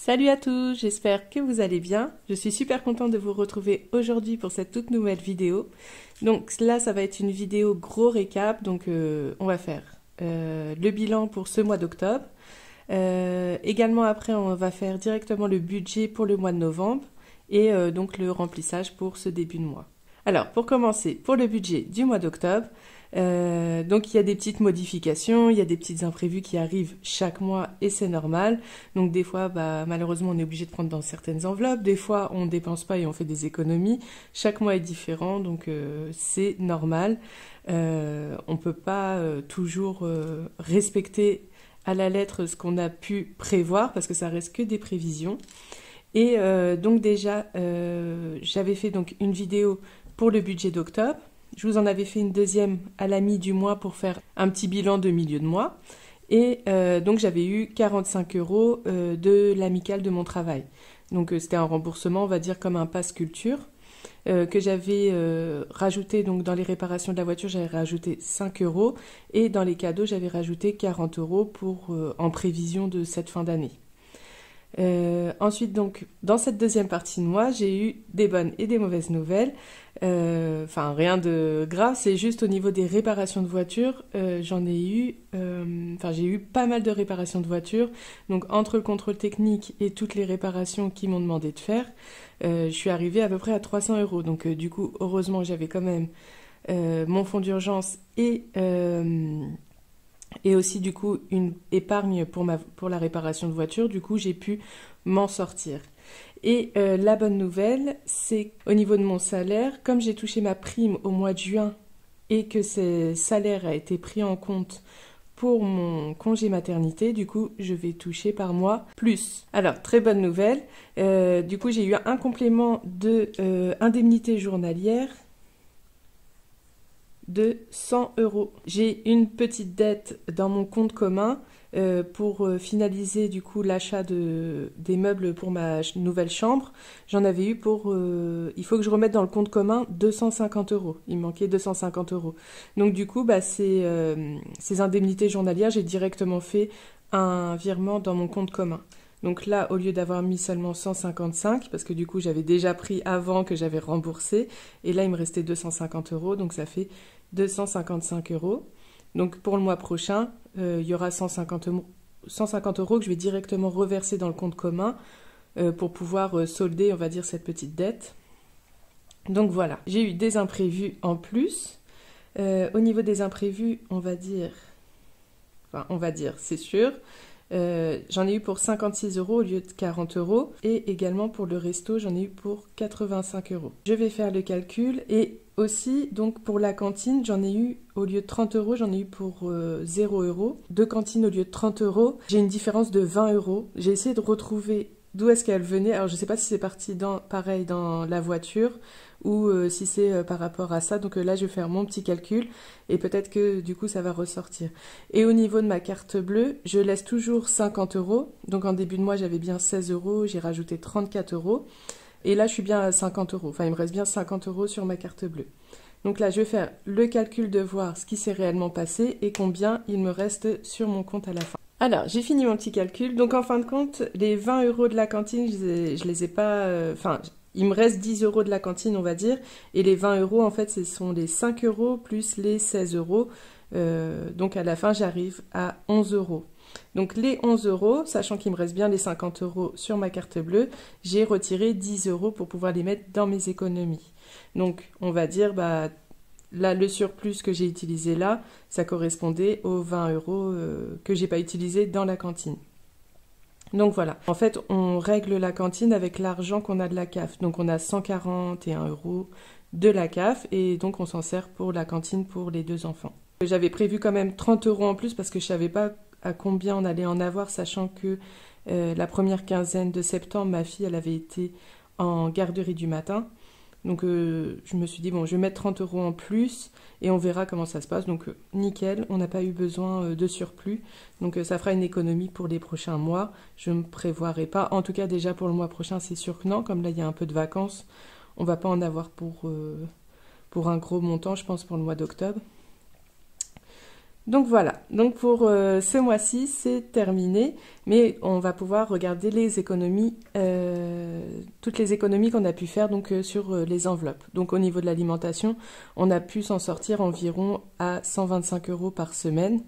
Salut à tous, j'espère que vous allez bien. Je suis super contente de vous retrouver aujourd'hui pour cette toute nouvelle vidéo. Donc là, ça va être une vidéo gros récap. Donc on va faire le bilan pour ce mois d'octobre. Également après, on va faire directement le budget pour le mois de novembre et donc le remplissage pour ce début de mois. Alors pour commencer, pour le budget du mois d'octobre, donc il y a des petites modifications, il y a des petites imprévus qui arrivent chaque mois et c'est normal. Donc des fois, malheureusement, on est obligé de prendre dans certaines enveloppes. Des fois, on ne dépense pas et on fait des économies. Chaque mois est différent, donc c'est normal. On ne peut pas toujours respecter à la lettre ce qu'on a pu prévoir parce que ça reste que des prévisions. Et donc déjà, j'avais fait donc une vidéo pour le budget d'octobre. Je vous en avais fait une deuxième à la mi du mois pour faire un petit bilan de milieu de mois. Et donc j'avais eu 45 € de l'amicale de mon travail. Donc c'était un remboursement, on va dire comme un pass culture, que j'avais rajouté donc dans les réparations de la voiture, j'avais rajouté 5 € et dans les cadeaux, j'avais rajouté 40 € pour, en prévision de cette fin d'année. Ensuite, donc, dans cette deuxième partie de mois, j'ai eu des bonnes et des mauvaises nouvelles. Enfin, rien de grave, c'est juste au niveau des réparations de voitures, j'ai eu pas mal de réparations de voitures. Donc, entre le contrôle technique et toutes les réparations qu'ils m'ont demandé de faire, je suis arrivée à peu près à 300 €. Donc, du coup, heureusement, j'avais quand même mon fonds d'urgence et aussi du coup une épargne pour la réparation de voiture. Du coup, j'ai pu m'en sortir. Et la bonne nouvelle, c'est au niveau de mon salaire, comme j'ai touché ma prime au mois de juin et que ce salaire a été pris en compte pour mon congé maternité, du coup, je vais toucher par mois plus. Alors, très bonne nouvelle, du coup, j'ai eu un complément de indemnité journalière de 100 €. J'ai une petite dette dans mon compte commun pour finaliser du coup l'achat des meubles pour ma nouvelle chambre. J'en avais eu pour... il faut que je remette dans le compte commun 250 €. Il me manquait 250 €. Donc du coup, ces indemnités journalières, j'ai directement fait un virement dans mon compte commun. Donc là, au lieu d'avoir mis seulement 155, parce que du coup, j'avais déjà pris avant que j'avais remboursé, et là, il me restait 250 €, donc ça fait 255 €. Donc pour le mois prochain, il y aura 150 € que je vais directement reverser dans le compte commun pour pouvoir solder, on va dire, cette petite dette. Donc voilà, j'ai eu des imprévus en plus. Au niveau des imprévus, on va dire, c'est sûr. J'en ai eu pour 56 € au lieu de 40 € et également pour le resto, j'en ai eu pour 85 €. Je vais faire le calcul et aussi, donc pour la cantine, j'en ai eu au lieu de 30 €, j'en ai eu pour 0 €. Deux cantines au lieu de 30 €, j'ai une différence de 20 €. J'ai essayé de retrouver d'où est-ce qu'elle venait. Alors je ne sais pas si c'est parti pareil dans la voiture ou si c'est par rapport à ça. Donc là, je vais faire mon petit calcul et peut-être que du coup, ça va ressortir. Et au niveau de ma carte bleue, je laisse toujours 50 €. Donc en début de mois, j'avais bien 16 €, j'ai rajouté 34 €. Et là, je suis bien à 50 €. Enfin, il me reste bien 50 € sur ma carte bleue. Donc là, je vais faire le calcul de voir ce qui s'est réellement passé et combien il me reste sur mon compte à la fin. Alors, j'ai fini mon petit calcul. Donc, en fin de compte, les 20 € de la cantine, je les ai pas... il me reste 10 € de la cantine, on va dire. Et les 20 €, en fait, ce sont les 5 € plus les 16 €. Donc, à la fin, j'arrive à 11 €. Donc, les 11 €, sachant qu'il me reste bien les 50 € sur ma carte bleue, j'ai retiré 10 € pour pouvoir les mettre dans mes économies. Donc, on va dire... Là, le surplus que j'ai utilisé là, ça correspondait aux 20 € que j'ai pas utilisé dans la cantine. Donc voilà. En fait, on règle la cantine avec l'argent qu'on a de la CAF. Donc on a 141 € de la CAF et donc on s'en sert pour la cantine pour les deux enfants. J'avais prévu quand même 30 € en plus parce que je savais pas à combien on allait en avoir, sachant que la première quinzaine de septembre, ma fille, elle avait été en garderie du matin. Donc je me suis dit, bon, je vais mettre 30 € en plus et on verra comment ça se passe. Donc nickel, on n'a pas eu besoin de surplus. Donc ça fera une économie pour les prochains mois. Je ne me prévoirai pas. En tout cas, déjà pour le mois prochain, c'est sûr que non. Comme là, il y a un peu de vacances, on ne va pas en avoir pour un gros montant, je pense, pour le mois d'octobre. Donc voilà, donc pour ce mois-ci, c'est terminé, mais on va pouvoir regarder les économies, toutes les économies qu'on a pu faire donc sur les enveloppes. Donc au niveau de l'alimentation, on a pu s'en sortir environ à 125 € par semaine.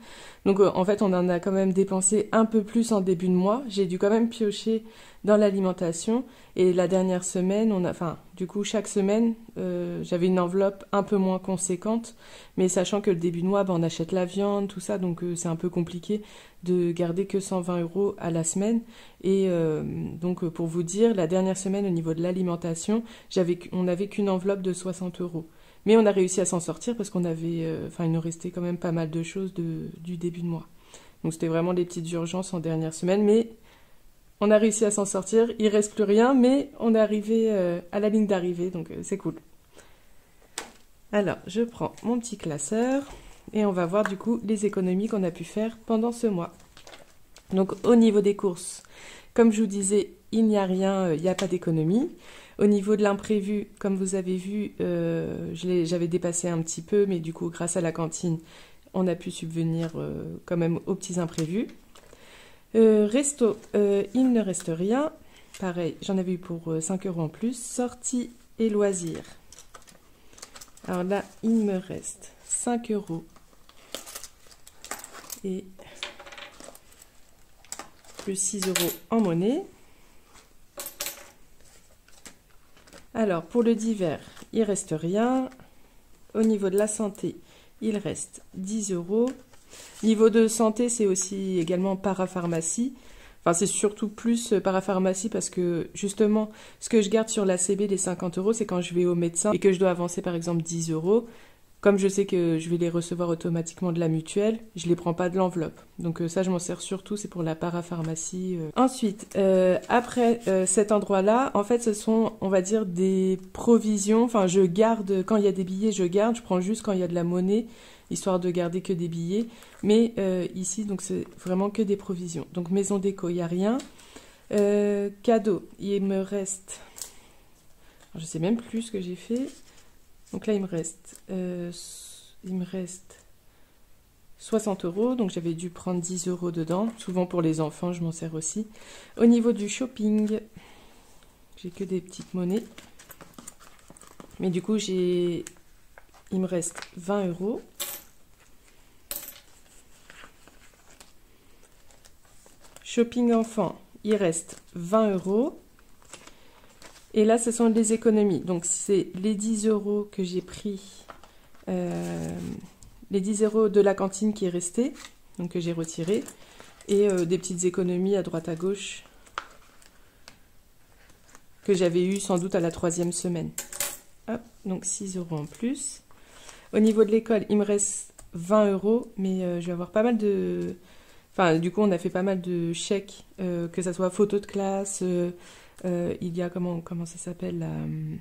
Donc en fait, on en a quand même dépensé un peu plus en début de mois. J'ai dû quand même piocher dans l'alimentation et la dernière semaine, du coup chaque semaine, j'avais une enveloppe un peu moins conséquente, mais sachant que le début de mois, on achète la viande, tout ça, donc c'est un peu compliqué de garder que 120 € à la semaine. Et donc pour vous dire, la dernière semaine au niveau de l'alimentation, on n'avait qu'une enveloppe de 60 €. Mais on a réussi à s'en sortir parce qu'on avait, il nous restait quand même pas mal de choses du début de mois. Donc c'était vraiment des petites urgences en dernière semaine, mais on a réussi à s'en sortir. Il reste plus rien, mais on est arrivé à la ligne d'arrivée, donc c'est cool. Alors, je prends mon petit classeur et on va voir du coup les économies qu'on a pu faire pendant ce mois. Donc au niveau des courses, comme je vous disais, il n'y a rien, il n'y a pas d'économie. Au niveau de l'imprévu, comme vous avez vu, j'avais dépassé un petit peu, mais du coup, grâce à la cantine, on a pu subvenir quand même aux petits imprévus. Resto, il ne reste rien. Pareil, j'en avais eu pour 5 € en plus. Sorties et loisirs. Alors là, il me reste 5 € et plus 6 € en monnaie. Alors, pour le divers, il reste rien. Au niveau de la santé, il reste 10 €. Niveau de santé, c'est aussi également parapharmacie. Enfin, c'est surtout plus parapharmacie parce que justement, ce que je garde sur l'ACB, les 50 €, c'est quand je vais au médecin et que je dois avancer par exemple 10 €. Comme je sais que je vais les recevoir automatiquement de la mutuelle, je les prends pas de l'enveloppe. Donc ça, je m'en sers surtout, c'est pour la parapharmacie. Ensuite, après cet endroit-là, en fait, ce sont, on va dire, des provisions. Enfin, je garde, quand il y a des billets, je garde. Je prends juste quand il y a de la monnaie, histoire de garder que des billets. Mais ici, donc c'est vraiment que des provisions. Donc maison déco, il n'y a rien. Cadeau, il me reste... Alors, je sais même plus ce que j'ai fait. Donc là, il me reste 60 €. Donc j'avais dû prendre 10 € dedans. Souvent pour les enfants, je m'en sers aussi. Au niveau du shopping, j'ai que des petites monnaies. Mais du coup, il me reste 20 €. Shopping enfant, il reste 20 €. Et là, ce sont les économies. Donc, c'est les 10 € que j'ai pris, les 10 € de la cantine qui est resté, donc que j'ai retiré, et des petites économies à droite à gauche que j'avais eues sans doute à la 3e semaine. Hop, donc 6 € en plus. Au niveau de l'école, il me reste 20 €, mais je vais avoir pas mal de... Enfin, du coup, on a fait pas mal de chèques, que ça soit photo de classe... il y a comment ça s'appelle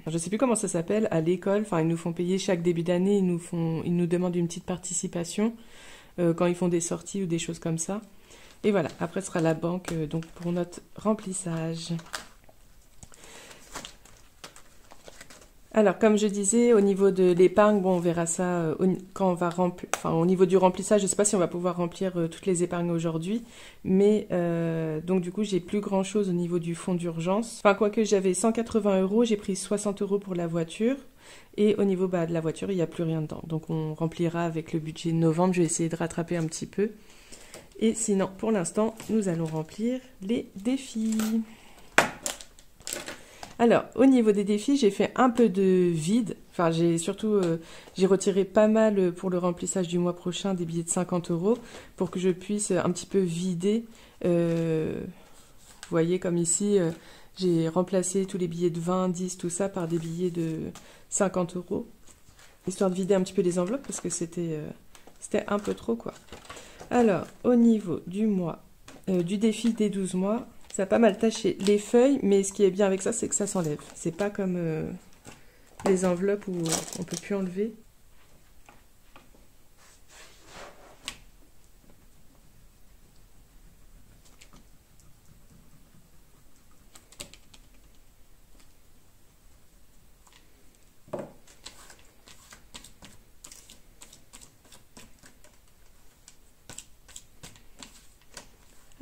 je sais plus comment ça s'appelle à l'école. Enfin, ils nous font payer chaque début d'année. Ils nous demandent une petite participation quand ils font des sorties ou des choses comme ça. Et voilà. Après, ce sera la banque donc pour notre remplissage. Alors, comme je disais, au niveau de l'épargne, bon, on verra ça quand on va remplir. Enfin, au niveau du remplissage, je ne sais pas si on va pouvoir remplir toutes les épargnes aujourd'hui, mais donc du coup, j'ai plus grand chose au niveau du fonds d'urgence. Enfin, quoique j'avais 180 €, j'ai pris 60 € pour la voiture, et au niveau de la voiture, il n'y a plus rien dedans. Donc, on remplira avec le budget de novembre. Je vais essayer de rattraper un petit peu. Et sinon, pour l'instant, nous allons remplir les défis. Alors, au niveau des défis, j'ai fait un peu de vide. Enfin, j'ai retiré pas mal pour le remplissage du mois prochain des billets de 50 € pour que je puisse un petit peu vider. Vous voyez, comme ici, j'ai remplacé tous les billets de 20, 10, tout ça par des billets de 50 €, histoire de vider un petit peu les enveloppes parce que c'était un peu trop, quoi. Alors, au niveau du mois, du défi des 12 mois, ça a pas mal taché les feuilles, mais ce qui est bien avec ça, c'est que ça s'enlève. C'est pas comme les enveloppes où on peut plus enlever.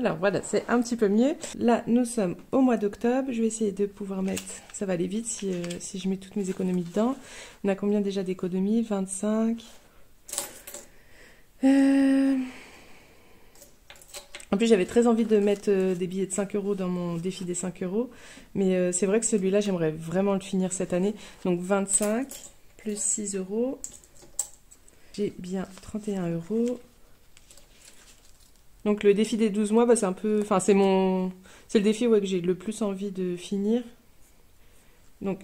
Alors voilà, c'est un petit peu mieux. Là, nous sommes au mois d'octobre. Je vais essayer de pouvoir mettre... Ça va aller vite si je mets toutes mes économies dedans. On a combien déjà d'économies? 25. En plus, j'avais très envie de mettre des billets de 5 € dans mon défi des 5 €. Mais c'est vrai que celui-là, j'aimerais vraiment le finir cette année. Donc 25 plus 6 €. J'ai bien 31 €. Donc le défi des 12 mois, bah, c'est un peu... Enfin, c'est le défi que j'ai le plus envie de finir. Donc,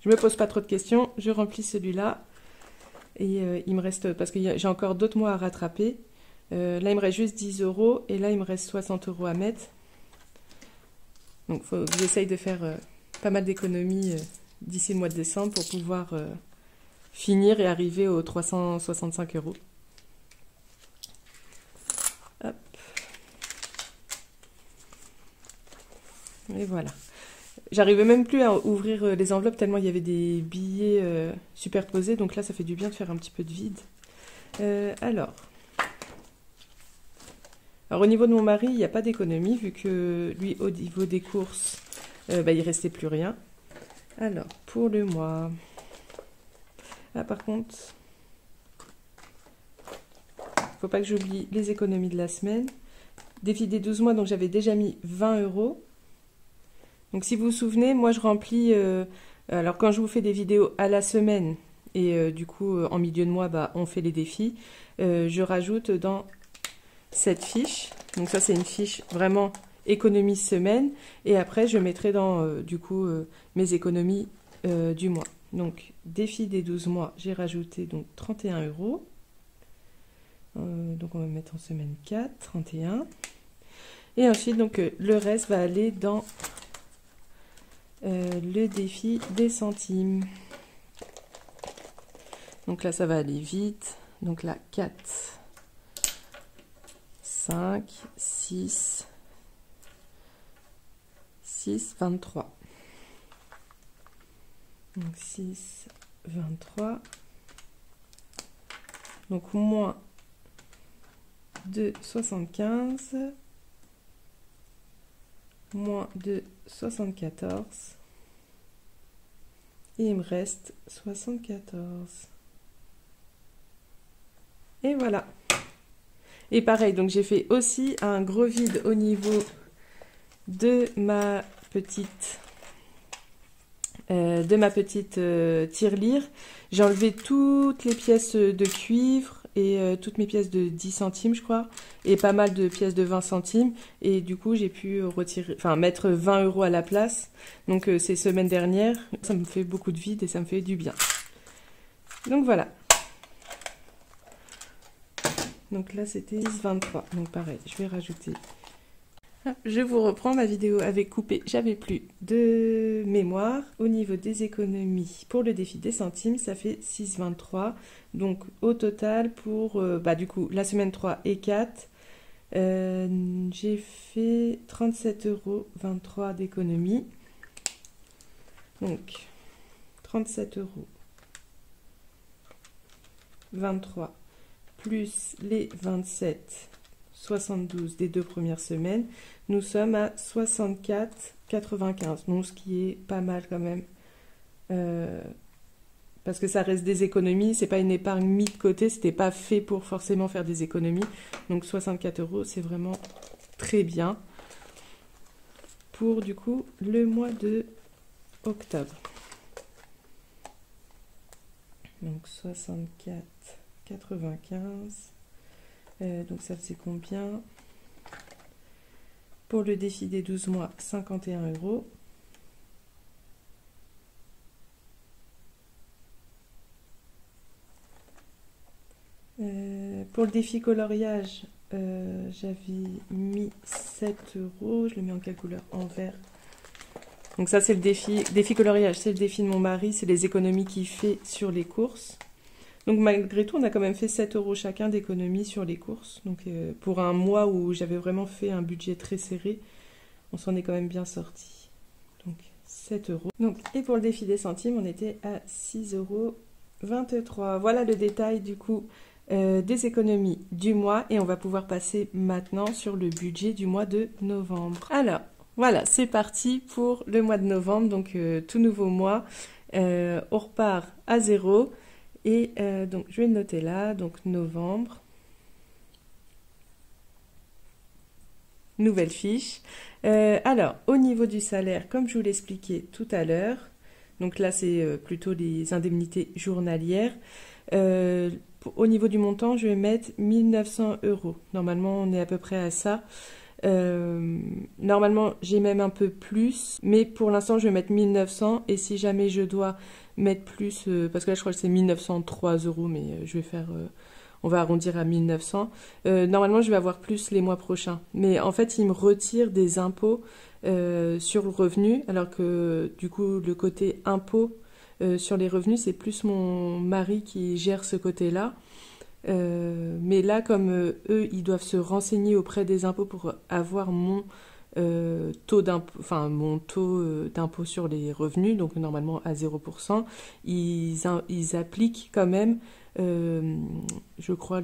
je me pose pas trop de questions. Je remplis celui-là. Et il me reste... Parce que j'ai encore d'autres mois à rattraper. Là, il me reste juste 10 €. Et là, il me reste 60 € à mettre. Donc, il faut que j'essaye de faire pas mal d'économies d'ici le mois de décembre pour pouvoir finir et arriver aux 365 €. Hop. Et voilà. J'arrivais même plus à ouvrir les enveloppes tellement il y avait des billets superposés. Donc là, ça fait du bien de faire un petit peu de vide. Alors, au niveau de mon mari, il n'y a pas d'économie vu que lui, au niveau des courses, il restait plus rien. Alors, pour le mois... Ah, par contre, faut pas que j'oublie les économies de la semaine. Défi des 12 mois, donc j'avais déjà mis 20 €. Donc si vous vous souvenez, moi je remplis... alors quand je vous fais des vidéos à la semaine, et du coup en milieu de mois, on fait les défis, je rajoute dans cette fiche. Donc ça c'est une fiche vraiment économie semaine. Et après je mettrai dans mes économies du mois. Donc défi des 12 mois, j'ai rajouté donc 31 €. Donc on va mettre en semaine 4, 31. Et ensuite donc le reste va aller dans le défi des centimes. Donc là ça va aller vite. Donc là 4, 5, 6, 23. Donc 6, 23. Donc moins de 75, moins de 74, et il me reste 74. Et voilà. Et pareil, donc j'ai fait aussi un gros vide au niveau de ma petite tirelire. J'ai enlevé toutes les pièces de cuivre et toutes mes pièces de 10 centimes, je crois, et pas mal de pièces de 20 centimes. Et du coup, j'ai pu mettre 20 € à la place. Donc, ces semaines dernières, ça me fait beaucoup de vide et ça me fait du bien. Donc, voilà. Donc là, c'était 10,23. Donc, pareil, je vais rajouter... Je vous reprends, ma vidéo avait coupé, j'avais plus de mémoire. Au niveau des économies, pour le défi des centimes, ça fait 6,23. Donc au total, pour du coup la semaine 3 et 4, j'ai fait 37,23 € d'économie. Donc 37,23 € plus les 27,72 des 2 premières semaines, nous sommes à 64,95. Donc ce qui est pas mal quand même. Parce que ça reste des économies, c'est pas une épargne mise de côté, c'était pas fait pour forcément faire des économies. Donc 64 €, c'est vraiment très bien pour du coup le mois de octobre. Donc 64,95. Donc ça faisait combien? Pour le défi des 12 mois, 51 €. Pour le défi coloriage, j'avais mis 7 €. Je le mets en quelle couleur? En vert. Donc ça c'est le défi coloriage, c'est le défi de mon mari, c'est les économies qu'il fait sur les courses. Donc malgré tout, on a quand même fait 7 € chacun d'économie sur les courses. Donc pour un mois où j'avais vraiment fait un budget très serré, on s'en est quand même bien sorti. Donc 7 €. Donc, et pour le défi des centimes, on était à 6,23 €. Voilà le détail du coup des économies du mois et on va pouvoir passer maintenant sur le budget du mois de novembre. Alors, voilà, c'est parti pour le mois de novembre, donc tout nouveau mois. On repart à 0 et donc je vais le noter là, donc novembre. Nouvelle fiche. Alors, au niveau du salaire, comme je vous l'expliquais tout à l'heure, donc là c'est plutôt les indemnités journalières. Au niveau du montant, je vais mettre 1900 €. Normalement, on est à peu près à ça. Normalement, j'ai même un peu plus, mais pour l'instant, je vais mettre 1900. Et si jamais je dois mettre plus, parce que là, je crois que c'est 1903 €, mais je vais faire... on va arrondir à 1900. Normalement, je vais avoir plus les mois prochains. Mais en fait, il me retire des impôts sur le revenu, alors que du coup, le côté impôt sur les revenus, c'est plus mon mari qui gère ce côté-là. Mais là, comme eux, ils doivent se renseigner auprès des impôts pour avoir mon taux d'impôt, enfin mon taux d'impôt sur les revenus, donc normalement à 0%, ils appliquent quand même, je crois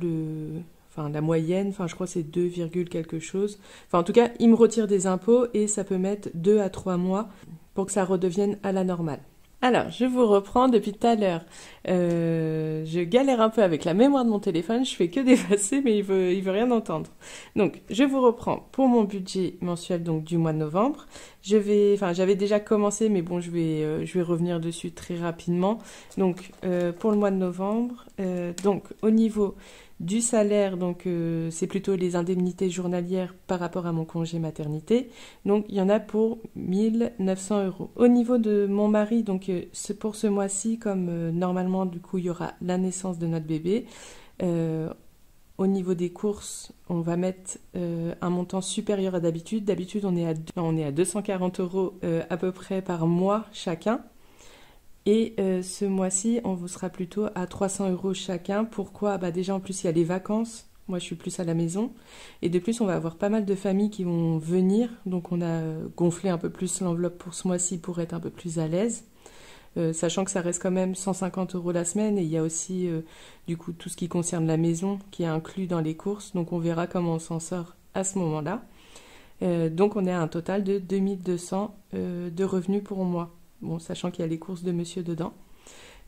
la moyenne, enfin je crois c'est 2, quelque chose. Enfin en tout cas, ils me retirent des impôts et ça peut mettre 2 à 3 mois pour que ça redevienne à la normale. Alors, je vous reprends depuis tout à l'heure. Je galère un peu avec la mémoire de mon téléphone, je fais que d'effacer, mais il veut rien entendre. Donc, je vous reprends pour mon budget mensuel donc du mois de novembre. J'avais déjà commencé, mais bon, je vais revenir dessus très rapidement. Donc, pour le mois de novembre, donc au niveau du salaire, donc c'est plutôt les indemnités journalières par rapport à mon congé maternité. Donc il y en a pour 1900 €. Au niveau de mon mari, donc pour ce mois-ci, comme normalement du coup il y aura la naissance de notre bébé, au niveau des courses, on va mettre un montant supérieur à d'habitude. D'habitude on est à 240 € à peu près par mois chacun. Et ce mois-ci, on vous sera plutôt à 300 € chacun. Pourquoi? Déjà, en plus, il y a les vacances. Moi, je suis plus à la maison. Et de plus, on va avoir pas mal de familles qui vont venir. Donc, on a gonflé un peu plus l'enveloppe pour ce mois-ci pour être un peu plus à l'aise. Sachant que ça reste quand même 150 € la semaine. Et il y a aussi, du coup, tout ce qui concerne la maison qui est inclus dans les courses. Donc, on verra comment on s'en sort à ce moment-là. Donc, on est à un total de 2200 de revenus pour moi. Bon, sachant qu'il y a les courses de monsieur dedans.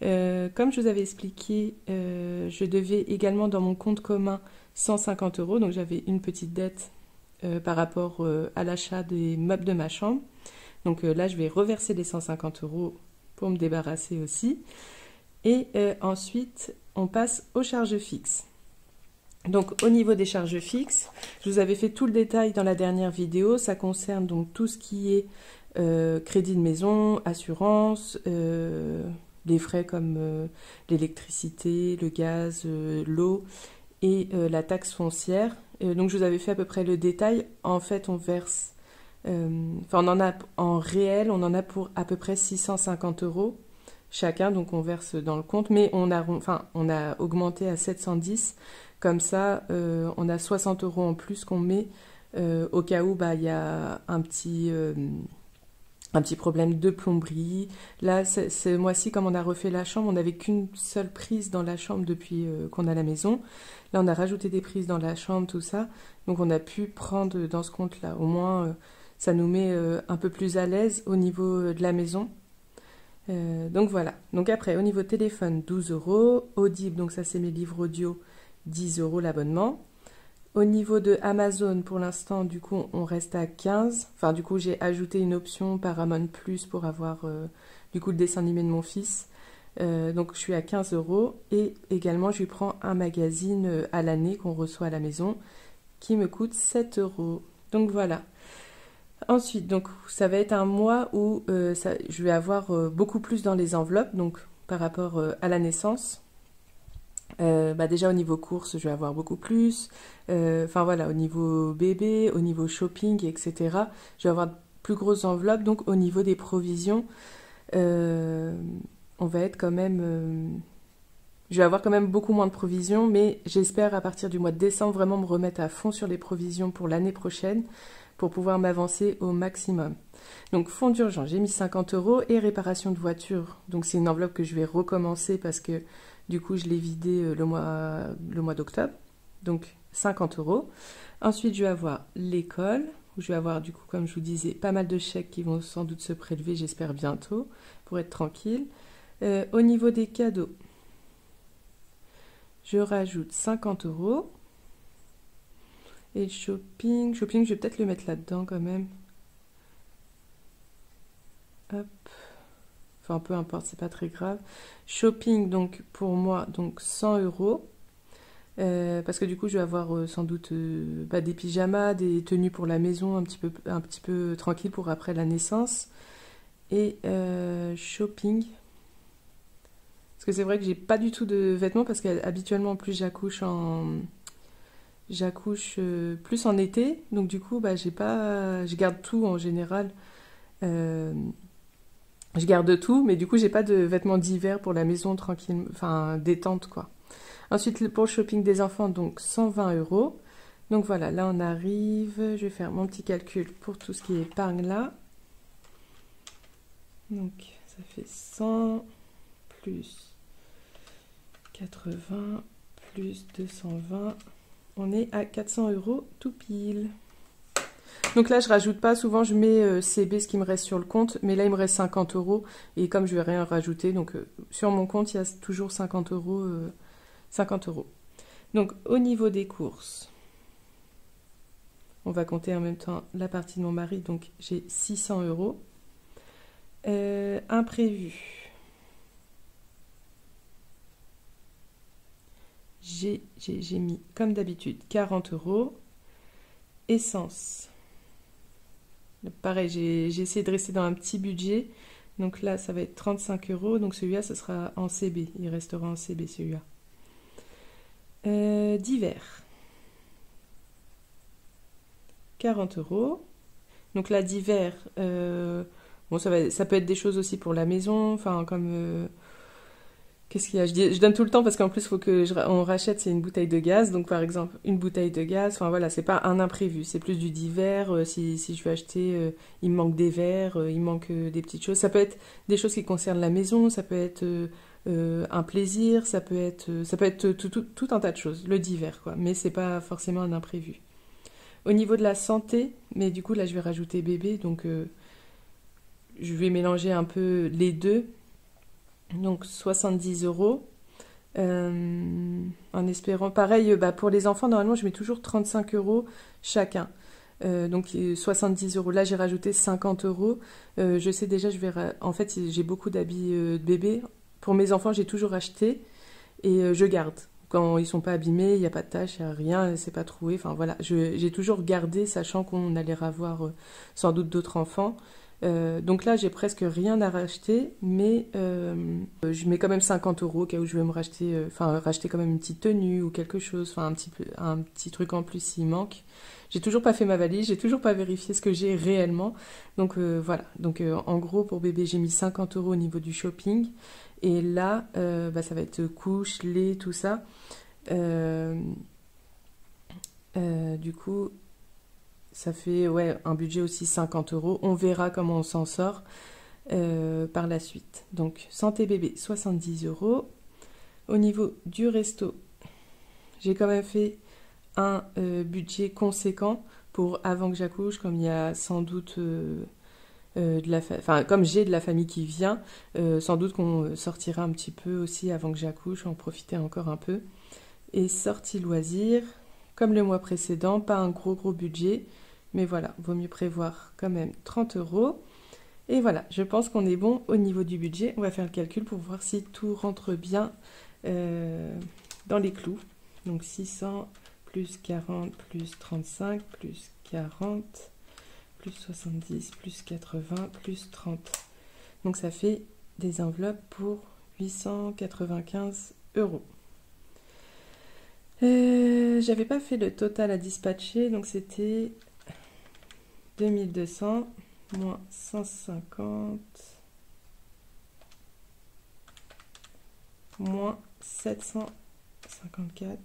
Comme je vous avais expliqué, je devais également dans mon compte commun 150 €. Donc j'avais une petite dette par rapport à l'achat des meubles de ma chambre. Donc là, je vais reverser les 150 € pour me débarrasser aussi. Et ensuite, on passe aux charges fixes. Donc au niveau des charges fixes, je vous avais fait tout le détail dans la dernière vidéo. Ça concerne donc tout ce qui est crédit de maison, assurance, des frais comme l'électricité, le gaz, l'eau et la taxe foncière. Donc je vous avais fait à peu près le détail. En fait, on verse, on en a en réel, on en a pour à peu près 650 € chacun. Donc on verse dans le compte, mais on a augmenté à 710. Comme ça, on a 60 € en plus qu'on met au cas où il y a un petit problème de plomberie. Là, ce mois-ci, comme on a refait la chambre, on n'avait qu'une seule prise dans la chambre depuis qu'on a la maison. Là, on a rajouté des prises dans la chambre, tout ça. Donc, on a pu prendre dans ce compte-là. Au moins, ça nous met un peu plus à l'aise au niveau de la maison. Donc, voilà. Donc, après, au niveau téléphone, 12 €. Audible, donc ça, c'est mes livres audio, 10 € l'abonnement. Au niveau de Amazon, pour l'instant, du coup, on reste à 15. Enfin, du coup, j'ai ajouté une option Paramount Plus pour avoir, du coup, le dessin animé de mon fils. Donc, je suis à 15 €. Et également, je lui prends un magazine à l'année qu'on reçoit à la maison qui me coûte 7 €. Donc, voilà. Ensuite, donc, ça va être un mois où je vais avoir beaucoup plus dans les enveloppes, donc par rapport à la naissance. Déjà au niveau courses, je vais avoir beaucoup plus. Au niveau bébé, au niveau shopping, etc. Je vais avoir de plus grosses enveloppes. Donc au niveau des provisions, on va être quand même... je vais avoir quand même beaucoup moins de provisions, mais j'espère à partir du mois de décembre vraiment me remettre à fond sur les provisions pour l'année prochaine pour pouvoir m'avancer au maximum. Donc fonds d'urgence, j'ai mis 50 € et réparation de voiture. Donc c'est une enveloppe que je vais recommencer parce que Du coup, je l'ai vidé le mois d'octobre. Donc 50 euros. Ensuite, je vais avoir l'école, où je vais avoir, du coup, comme je vous disais, pas mal de chèques qui vont sans doute se prélever, j'espère bientôt, pour être tranquille. Au niveau des cadeaux, je rajoute 50 euros. Et shopping, je vais peut-être le mettre là-dedans quand même. Hop. Enfin, peu importe, c'est pas très grave. Shopping, donc pour moi, donc 100 euros. Parce que du coup, je vais avoir sans doute des pyjamas, des tenues pour la maison, un petit peu tranquille pour après la naissance. Et shopping. Parce que c'est vrai que j'ai pas du tout de vêtements parce qu'habituellement, en plus, j'accouche plus en été. Donc du coup, je garde tout en général. Euh, je garde tout, mais du coup, j'ai pas de vêtements d'hiver pour la maison tranquille, enfin détente quoi. Ensuite, pour le shopping des enfants, donc 120 euros. Donc voilà, là on arrive, je vais faire mon petit calcul pour tout ce qui est épargne là. Donc ça fait 100 plus 80 plus 220. On est à 400 euros tout pile. Donc là, je rajoute pas, souvent je mets CB ce qui me reste sur le compte, mais là il me reste 50 euros et comme je vais rien rajouter, donc sur mon compte il y a toujours 50 euros. 50 euros. Donc au niveau des courses, on va compter en même temps la partie de mon mari, donc j'ai 600 euros. Imprévu. J'ai mis comme d'habitude 40 euros. Essence. Pareil, j'ai essayé de rester dans un petit budget. Donc là, ça va être 35 euros. Donc celui-là, ce sera en CB. Il restera en CB celui-là. Divers. 40 euros. Donc là, divers, bon, ça peut être des choses aussi pour la maison. Enfin, comme... qu'est-ce qu'il y a? Je donne tout le temps parce qu'en plus, il faut on rachète, c'est une bouteille de gaz. Donc par exemple, une bouteille de gaz, enfin voilà, c'est pas un imprévu. C'est plus du divers. Si je veux acheter, il me manque des verres, il manque des petites choses. Ça peut être des choses qui concernent la maison. Ça peut être... un plaisir, ça peut être tout un tas de choses, le divers quoi, mais c'est pas forcément un imprévu. Au niveau de la santé, mais du coup là je vais rajouter bébé, donc je vais mélanger un peu les deux, donc 70 euros, en espérant, pareil, pour les enfants normalement je mets toujours 35 euros chacun. Donc 70 euros. Là, j'ai rajouté 50 euros. Je sais déjà, en fait, j'ai beaucoup d'habits de bébé. Pour mes enfants, j'ai toujours acheté et je garde. Quand ils sont pas abîmés, il n'y a pas de taches, il n'y a rien, c'est pas troué. Enfin voilà, j'ai toujours gardé, sachant qu'on allait avoir sans doute d'autres enfants. Donc là, j'ai presque rien à racheter, mais je mets quand même 50 euros au cas où je vais me racheter, racheter quand même une petite tenue ou quelque chose, enfin un petit truc en plus s'il manque. J'ai toujours pas fait ma valise, j'ai toujours pas vérifié ce que j'ai réellement. Donc voilà. Donc en gros pour bébé j'ai mis 50 euros au niveau du shopping. Et là ça va être couche, lait, tout ça. Du coup ça fait un budget aussi 50 euros. On verra comment on s'en sort par la suite. Donc santé bébé 70 euros. Au niveau du resto, j'ai quand même fait un budget conséquent pour avant que j'accouche, comme il y a sans doute comme j'ai de la famille qui vient, sans doute qu'on sortira un petit peu aussi avant que j'accouche, en profiter encore un peu. Et sortie loisirs, comme le mois précédent, pas un gros budget, mais voilà, vaut mieux prévoir quand même 30 euros. Et voilà, je pense qu'on est bon au niveau du budget. On va faire le calcul pour voir si tout rentre bien dans les clous. Donc 600 plus 40 plus 35 plus 40 plus 70 plus 80 plus 30. Donc ça fait des enveloppes pour 895 euros. J'avais pas fait le total à dispatcher, donc c'était 2200 moins 150 moins 754.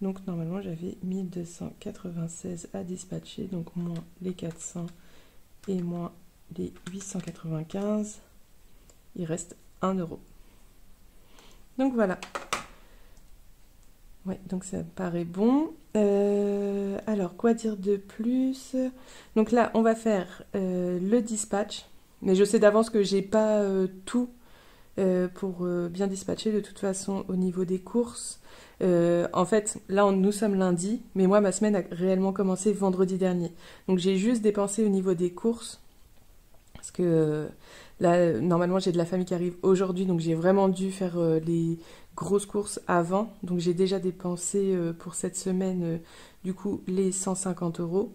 Donc normalement j'avais 1296 à dispatcher, donc moins les 400 et moins les 895, il reste 1 euro. Donc voilà, Ouais, donc ça me paraît bon. Alors, quoi dire de plus? Donc là, on va faire le dispatch. Mais je sais d'avance que j'ai pas tout pour bien dispatcher. De toute façon, au niveau des courses, en fait, là, nous sommes lundi, mais moi, ma semaine a réellement commencé vendredi dernier. Donc j'ai juste dépensé au niveau des courses. Parce que là, normalement, j'ai de la famille qui arrive aujourd'hui, donc j'ai vraiment dû faire les grosses courses avant. Donc j'ai déjà dépensé pour cette semaine, du coup, les 150 euros.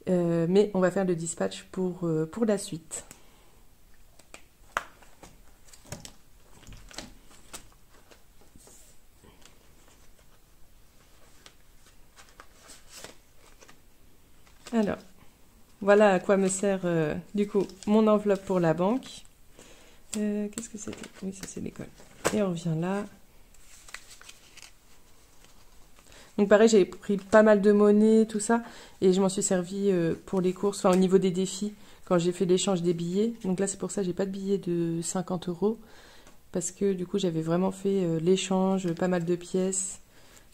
Mais on va faire le dispatch pour la suite. Alors, voilà à quoi me sert du coup mon enveloppe pour la banque. Qu'est-ce que c'était? Oui, ça c'est l'école. Et on revient là. Donc pareil, j'avais pris pas mal de monnaie, tout ça, et je m'en suis servi pour les courses, enfin au niveau des défis, quand j'ai fait l'échange des billets. Donc là, c'est pour ça que j'ai pas de billets de 50 euros, parce que du coup, j'avais vraiment fait l'échange, pas mal de pièces,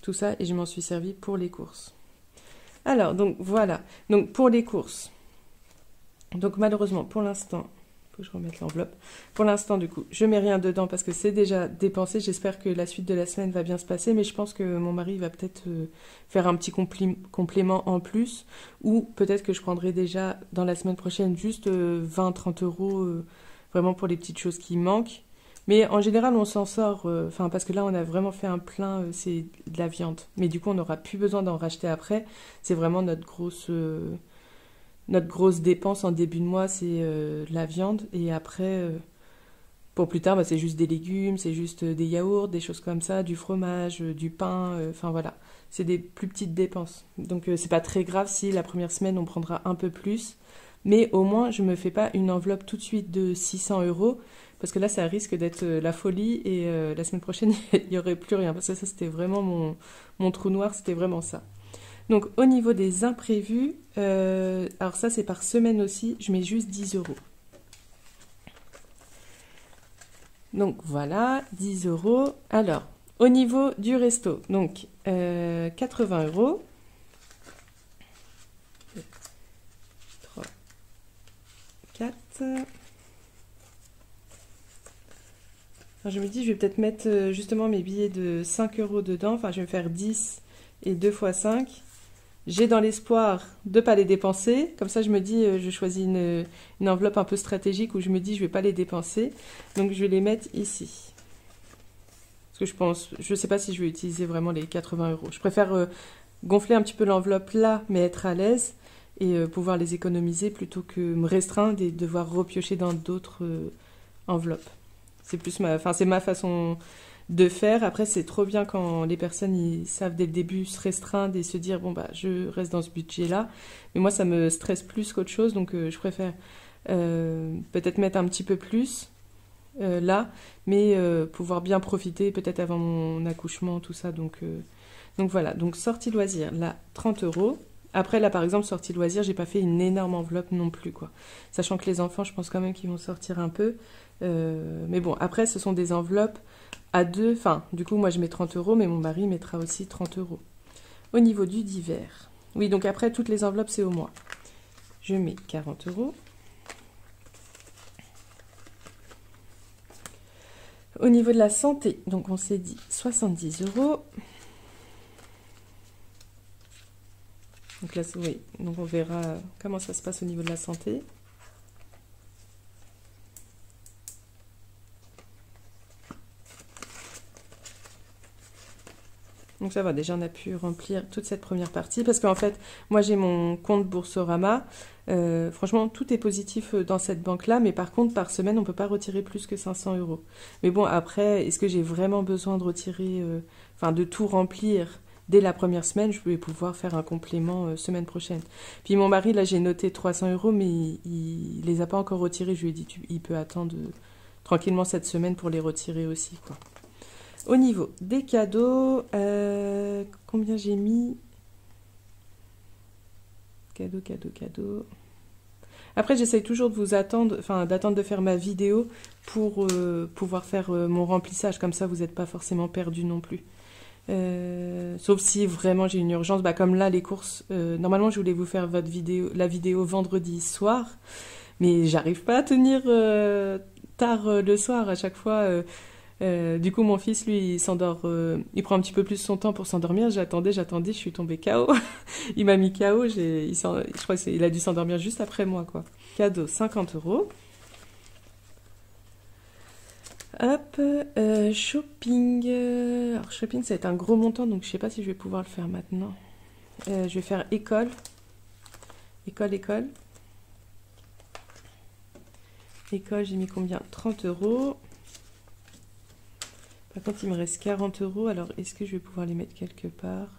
tout ça, et je m'en suis servi pour les courses. Alors, donc voilà. Donc pour les courses. Donc malheureusement, pour l'instant, faut que je remette l'enveloppe. Pour l'instant, du coup, je mets rien dedans parce que c'est déjà dépensé. J'espère que la suite de la semaine va bien se passer, mais je pense que mon mari va peut-être faire un petit complément en plus, ou peut-être que je prendrai déjà dans la semaine prochaine juste 20-30 euros, vraiment pour les petites choses qui manquent. Mais en général, on s'en sort, enfin parce que là, on a vraiment fait un plein, c'est de la viande. Mais du coup, on n'aura plus besoin d'en racheter après. C'est vraiment notre grosse dépense en début de mois, c'est la viande. Et après, pour plus tard, bah, c'est juste des légumes, c'est juste des yaourts, des choses comme ça, du fromage, du pain. Enfin voilà, c'est des plus petites dépenses. Donc c'est pas très grave si la première semaine on prendra un peu plus. Mais au moins, je me fais pas une enveloppe tout de suite de 600 euros. Parce que là, ça risque d'être la folie. Et la semaine prochaine, il n'y aurait plus rien. Parce que ça, c'était vraiment mon trou noir. C'était vraiment ça. Donc au niveau des imprévus, alors ça c'est par semaine aussi, je mets juste 10 euros. Donc voilà, 10 euros. Alors, au niveau du resto, donc 80 euros. 3, 4. Alors je me dis, je vais peut-être mettre justement mes billets de 5 euros dedans. Enfin, je vais me faire 10 et 2 fois 5. J'ai dans l'espoir de ne pas les dépenser. Comme ça, je me dis, je choisis une enveloppe un peu stratégique où je me dis, je ne vais pas les dépenser. Donc, je vais les mettre ici. Parce que je ne sais pas si je vais utiliser vraiment les 80 euros. Je préfère gonfler un petit peu l'enveloppe là, mais être à l'aise et pouvoir les économiser plutôt que me restreindre et devoir repiocher dans d'autres enveloppes. C'est plus c'est ma façon de faire. Après, c'est trop bien quand les personnes ils savent dès le début se restreindre et se dire bon bah je reste dans ce budget-là. Mais moi, ça me stresse plus qu'autre chose, donc je préfère peut-être mettre un petit peu plus là, mais pouvoir bien profiter peut-être avant mon accouchement, tout ça. Donc voilà. Donc sortie loisir, là 30 euros. Après, là, par exemple, sortie loisir, j'ai pas fait une énorme enveloppe non plus, quoi. Sachant que les enfants, je pense quand même qu'ils vont sortir un peu. Mais bon, après, ce sont des enveloppes à deux. Enfin, du coup, moi, je mets 30 euros, mais mon mari mettra aussi 30 euros. Au niveau du divers. Oui, donc après, toutes les enveloppes, c'est au mois. Je mets 40 euros. Au niveau de la santé, donc on s'est dit 70 euros. Donc là, oui, donc on verra comment ça se passe au niveau de la santé. Donc ça va, déjà on a pu remplir toute cette première partie parce qu'en fait, moi j'ai mon compte Boursorama. Franchement, tout est positif dans cette banque-là, mais par contre, par semaine, on ne peut pas retirer plus que 500 euros. Mais bon, après, est-ce que j'ai vraiment besoin de retirer, enfin de tout remplir dès la première semaine? Je vais pouvoir faire un complément semaine prochaine. Puis mon mari, là j'ai noté 300 euros, mais il les a pas encore retirés. Je lui ai dit, il peut attendre tranquillement cette semaine pour les retirer aussi, quoi. Au niveau des cadeaux, combien j'ai mis? Cadeaux. Après, j'essaye toujours de vous attendre, enfin d'attendre de faire ma vidéo pour pouvoir faire mon remplissage. Comme ça, vous n'êtes pas forcément perdu non plus. Sauf si vraiment j'ai une urgence, bah comme là les courses, normalement je voulais vous faire la vidéo vendredi soir, mais j'arrive pas à tenir tard le soir à chaque fois. Du coup mon fils lui il s'endort, il prend un petit peu plus son temps pour s'endormir. J'attendais, je suis tombée KO. Il m'a mis KO, je crois qu'il a dû s'endormir juste après moi quoi. Cadeau 50 €. Hop, shopping. Alors, shopping, ça va être un gros montant, donc je sais pas si je vais pouvoir le faire maintenant. Je vais faire école. École. École, j'ai mis combien? 30 €. Par contre, il me reste 40 €. Alors, est-ce que je vais pouvoir les mettre quelque part?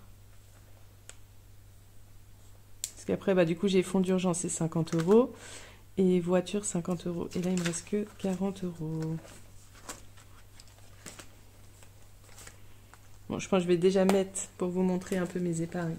Parce qu'après, bah, du coup, j'ai fonds d'urgence, c'est 50 € et voiture, 50 €. Et là, il me reste que 40 €. Bon, je pense que je vais déjà mettre pour vous montrer un peu mes épargnes.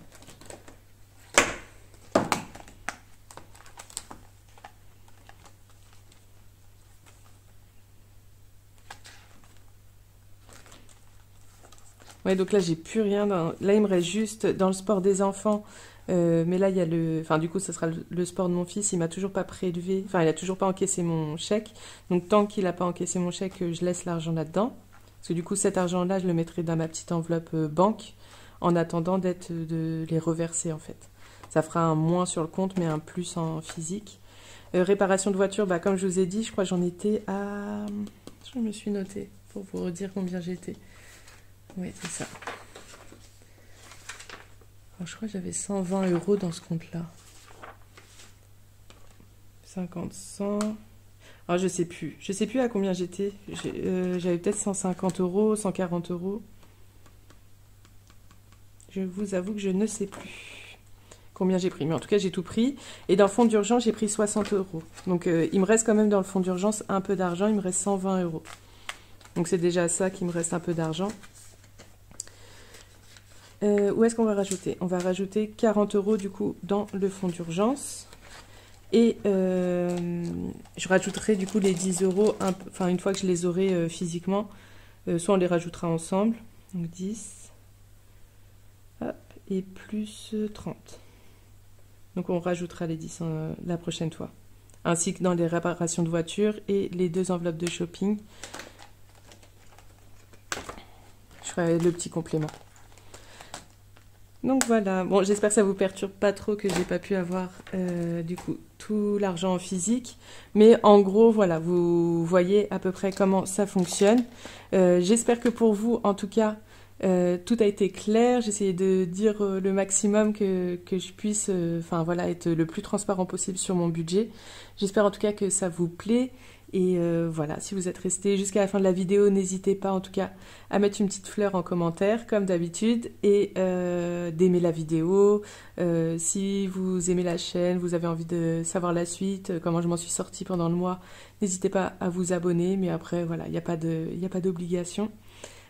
Ouais, donc là, j'ai plus rien. Là, il me reste juste dans le sport des enfants. Mais là, il y a le. Enfin, du coup, ça sera le sport de mon fils. Il m'a toujours pas prélevé. Enfin, il a toujours pas encaissé mon chèque. Donc, tant qu'il a pas encaissé mon chèque, je laisse l'argent là-dedans. Parce que du coup, cet argent-là, je le mettrai dans ma petite enveloppe banque en attendant de les reverser, en fait. Ça fera un moins sur le compte, mais un plus en physique. Réparation de voiture, bah, comme je vous ai dit, je crois que j'en étais à. Je me suis notée pour vous redire combien j'étais. Oui, c'est ça. Alors, je crois que j'avais 120 € dans ce compte-là. 50, 100. Alors, je sais plus. Je sais plus à combien j'étais. J'avais peut-être 150 €, 140 €. Je vous avoue que je ne sais plus combien j'ai pris. Mais en tout cas, j'ai tout pris. Et dans le fonds d'urgence, j'ai pris 60 €. Donc, il me reste quand même dans le fonds d'urgence un peu d'argent. Il me reste 120 €. Donc, c'est déjà ça qui me reste un peu d'argent. Où est-ce qu'on va rajouter? On va rajouter 40 € du coup dans le fonds d'urgence. Et je rajouterai du coup les 10 €, enfin une fois que je les aurai physiquement. Soit on les rajoutera ensemble. Donc 10. Hop, et plus 30. Donc on rajoutera les 10 la prochaine fois. Ainsi que dans les réparations de voiture et les 2 enveloppes de shopping. Je ferai le petit complément. Donc voilà, bon j'espère que ça vous perturbe pas trop que j'ai pas pu avoir du coup tout l'argent en physique, mais en gros voilà, vous voyez à peu près comment ça fonctionne. J'espère que pour vous en tout cas tout a été clair. J'ai essayé de dire le maximum que je puisse, enfin voilà, être le plus transparent possible sur mon budget. J'espère en tout cas que ça vous plaît. Et voilà, si vous êtes resté jusqu'à la fin de la vidéo, n'hésitez pas en tout cas à mettre une petite fleur en commentaire comme d'habitude et d'aimer la vidéo. Si vous aimez la chaîne, vous avez envie de savoir la suite, comment je m'en suis sortie pendant le mois, n'hésitez pas à vous abonner. Mais après voilà, il n'y a pas d'obligation.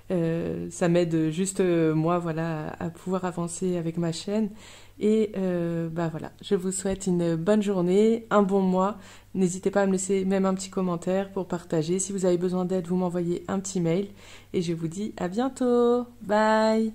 Ça m'aide juste moi voilà à pouvoir avancer avec ma chaîne et bah voilà, je vous souhaite une bonne journée, un bon mois. N'hésitez pas à me laisser même un petit commentaire pour partager. Si vous avez besoin d'aide, vous m'envoyez un petit mail et je vous dis à bientôt. Bye.